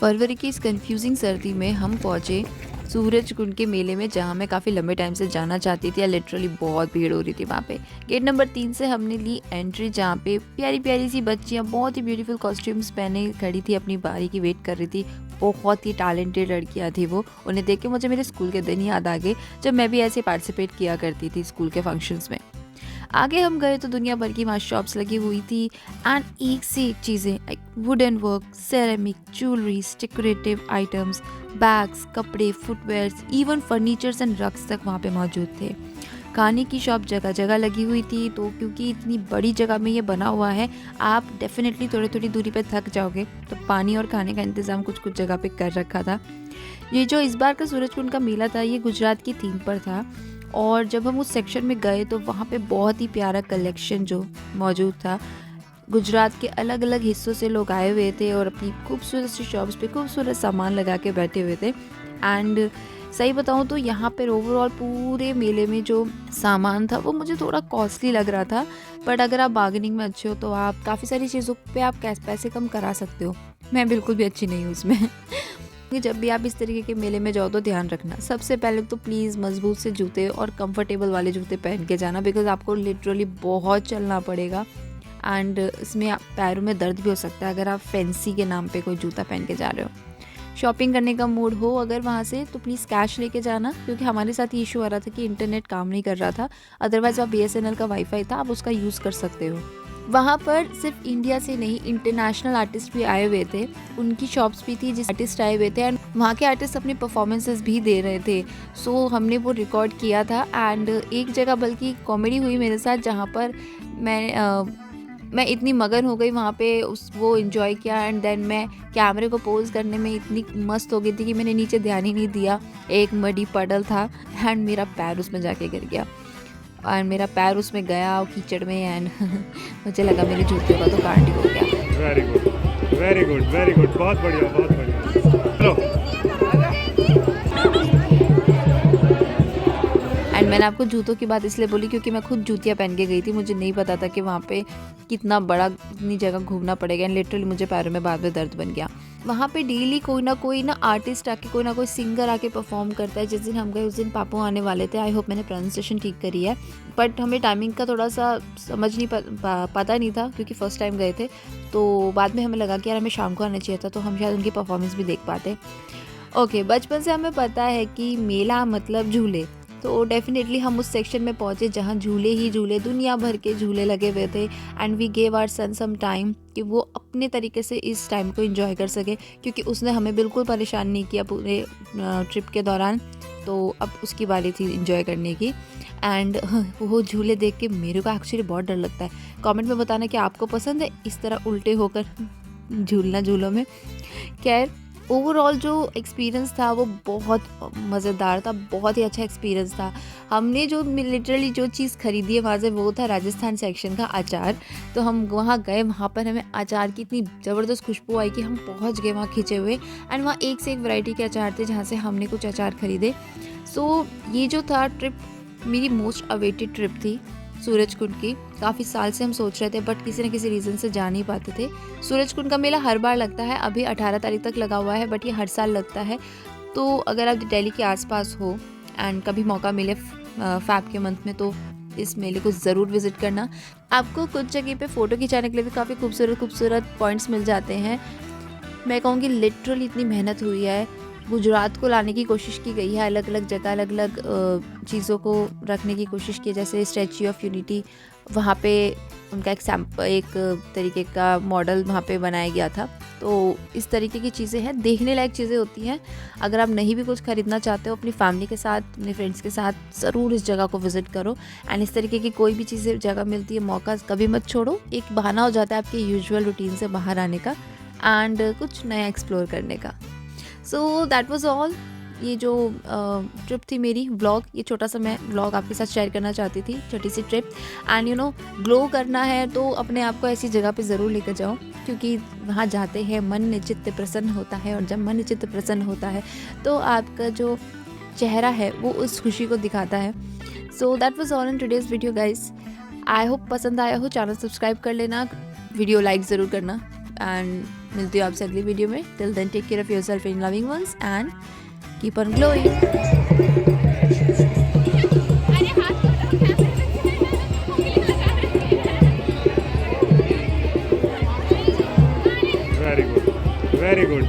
फरवरी की इस कंफ्यूजिंग सर्दी में हम पहुँचे सूरज कुंड के मेले में, जहाँ मैं काफ़ी लंबे टाइम से जाना चाहती थी। लिटरली बहुत भीड़ हो रही थी वहाँ पे। गेट नंबर 3 से हमने ली एंट्री, जहाँ पे प्यारी प्यारी सी बच्चियाँ बहुत ही ब्यूटीफुल कॉस्ट्यूम्स पहने खड़ी थी, अपनी बारी की वेट कर रही थी। बहुत ही टैलेंटेड लड़कियाँ थी वो। उन्हें देख के मुझे मेरे स्कूल के दिन याद आ गए, जब मैं भी ऐसे पार्टिसिपेट किया करती थी स्कूल के फंक्शंस में। आगे हम गए तो दुनिया भर की वहाँ शॉप्स लगी हुई थी, एंड एक से एक चीज़ें like wooden work, ceramic, jewelleries, decorative items, bags, कपड़े, footwears, even furnitures and rugs तक वहाँ पे मौजूद थे। खाने की शॉप जगह जगह लगी हुई थी, तो क्योंकि इतनी बड़ी जगह में ये बना हुआ है, आप डेफिनेटली थोड़ी थोड़ी दूरी पे थक जाओगे, तो पानी और खाने का इंतज़ाम कुछ कुछ जगह पे कर रखा था। ये जो इस बार का सूरजकुंड का मेला था, ये गुजरात की थीम पर था। और जब हम उस सेक्शन में गए तो वहाँ पे बहुत ही प्यारा कलेक्शन जो मौजूद था। गुजरात के अलग अलग हिस्सों से लोग आए हुए थे और अपनी खूबसूरत सी शॉप्स पे खूबसूरत सामान लगा के बैठे हुए थे। एंड सही बताऊँ तो यहाँ पर ओवरऑल पूरे मेले में जो सामान था वो मुझे थोड़ा कॉस्टली लग रहा था, बट अगर आप बार्गेनिंग में अच्छे हो तो आप काफ़ी सारी चीज़ों पे आप पैसे कम करा सकते हो। मैं बिल्कुल भी अच्छी नहीं हूँ उसमें। कि जब भी आप इस तरीके के मेले में जाओ तो ध्यान रखना, सबसे पहले तो प्लीज़ मजबूत से जूते और कंफर्टेबल वाले जूते पहन के जाना, बिकॉज आपको लिटरली बहुत चलना पड़ेगा। एंड इसमें पैरों में दर्द भी हो सकता है अगर आप फैंसी के नाम पे कोई जूता पहन के जा रहे हो। शॉपिंग करने का मूड हो अगर वहाँ से, तो प्लीज़ कैश लेके जाना, क्योंकि हमारे साथ ये इशू आ रहा था कि इंटरनेट काम नहीं कर रहा था। अदरवाइज़ आप BSNL का वाईफाई था, आप उसका यूज़ कर सकते हो। वहाँ पर सिर्फ इंडिया से नहीं, इंटरनेशनल आर्टिस्ट भी आए हुए थे। उनकी शॉप्स भी थी जिस आर्टिस्ट आए हुए थे, एंड वहाँ के आर्टिस्ट अपने परफॉर्मेंसेस भी दे रहे थे। सो हमने वो रिकॉर्ड किया था। एंड एक जगह बल्कि कॉमेडी हुई मेरे साथ, जहाँ पर मैं इतनी मगन हो गई वहाँ पे वो इन्जॉय किया, एंड देन मैं कैमरे को पोज करने में इतनी मस्त हो गई थी कि मैंने नीचे ध्यान ही नहीं दिया। एक मडी पडल था एंड मेरा पैर उसमें जाके गिर गया, और मेरा पैर उसमें गया कीचड़ में, एंड मुझे लगा मेरे जूते का तो कांड ही हो गया। Very good, very good, very good, बहुत बढ़िया, बहुत बढ़िया। चलो। एंड मैंने आपको जूतों की बात इसलिए बोली क्योंकि मैं खुद जूतियाँ पहन के गई थी। मुझे नहीं पता था कि वहाँ पे कितना बड़ा, इतनी जगह घूमना पड़ेगा, एंड लिटरली मुझे पैरों में बाद में दर्द बन गया। वहाँ पे डेली कोई ना आर्टिस्ट आके, कोई ना कोई सिंगर आके परफॉर्म करता है। जिस दिन हम गए उस दिन पापू आने वाले थे। आई होप मैंने प्रोनाउंसिएशन ठीक करी है, बट हमें टाइमिंग का थोड़ा सा समझ नहीं पता नहीं था, क्योंकि फर्स्ट टाइम गए थे। तो बाद में हमें लगा कि यार हमें शाम को आना चाहिए था, तो हम शायद उनकी परफॉर्मेंस भी देख पाते। ओके, बचपन से हमें पता है कि मेला मतलब झूले, तो डेफिनेटली हम उस सेक्शन में पहुँचे जहाँ झूले ही झूले, दुनिया भर के झूले लगे हुए थे। And we gave our son some time कि वो अपने तरीके से इस टाइम को एंजॉय कर सके, क्योंकि उसने हमें बिल्कुल परेशान नहीं किया पूरे ट्रिप के दौरान। तो अब उसकी बारी थी एंजॉय करने की। एंड वो झूले देख के मेरे को एक्चुअली बहुत डर लगता है। कमेंट में बताना कि आपको पसंद है इस तरह उल्टे होकर झूलना झूलों में। खैर, ओवरऑल जो एक्सपीरियंस था वो बहुत मज़ेदार था, बहुत ही अच्छा एक्सपीरियंस था। हमने जो लिटरली जो चीज़ ख़रीदी है वहाँ से, वो था राजस्थान सेक्शन का अचार। तो हम वहाँ गए, वहाँ पर हमें अचार की इतनी ज़बरदस्त खुशबू आई कि हम पहुँच गए वहाँ खिंचे हुए। एंड वहाँ एक से एक वैरायटी के अचार थे, जहाँ से हमने कुछ अचार ख़रीदे। सो ये जो था ट्रिप, मेरी मोस्ट अवेटेड ट्रिप थी सूरजकुंड की। काफ़ी साल से हम सोच रहे थे, बट किसी न किसी रीज़न से जा नहीं पाते थे। सूरजकुंड का मेला हर बार लगता है, अभी 18 तारीख तक लगा हुआ है, बट ये हर साल लगता है। तो अगर आप दिल्ली के आसपास हो एंड कभी मौका मिले फैब के मंथ में, तो इस मेले को ज़रूर विज़िट करना। आपको कुछ जगह पे फ़ोटो खिंचाने के लिए भी काफ़ी खूबसूरत पॉइंट्स मिल जाते हैं। मैं कहूँगी लिटरली इतनी मेहनत हुई है, गुजरात को लाने की कोशिश की गई है। अलग अलग जगह अलग अलग चीज़ों को रखने की कोशिश की, जैसे स्टैच्यू ऑफ यूनिटी, वहाँ पे उनका एक तरीके का मॉडल वहाँ पे बनाया गया था। तो इस तरीके की चीज़ें हैं, देखने लायक चीज़ें होती हैं। अगर आप नहीं भी कुछ खरीदना चाहते हो, अपनी फैमिली के साथ, अपने फ्रेंड्स के साथ ज़रूर इस जगह को विज़िट करो। एंड इस तरीके की कोई भी चीज़ें जगह मिलती है, मौका कभी मत छोड़ो। एक बहाना हो जाता है आपके यूजुअल रूटीन से बाहर आने का एंड कुछ नया एक्सप्लोर करने का। So that was all. ये जो ट्रिप थी मेरी व्लॉग, ये छोटा सा मैं व्लॉग आपके साथ शेयर करना चाहती थी, छोटी सी ट्रिप। एंड ग्लो करना है तो अपने आप को ऐसी जगह पे ज़रूर लेकर जाओ, क्योंकि वहाँ जाते हैं मन निश्चित प्रसन्न होता है, और जब मन निश्चित प्रसन्न होता है तो आपका जो चेहरा है वो उस खुशी को दिखाता है। So that was all in today's video guys. I hope पसंद आया हो। चैनल सब्सक्राइब कर लेना, वीडियो लाइक ज़रूर करना, एंड मिलती हूँ आपसे अगली वीडियो में. Till then take care of yourself and loving ones and keep on glowing. Very good. Very good.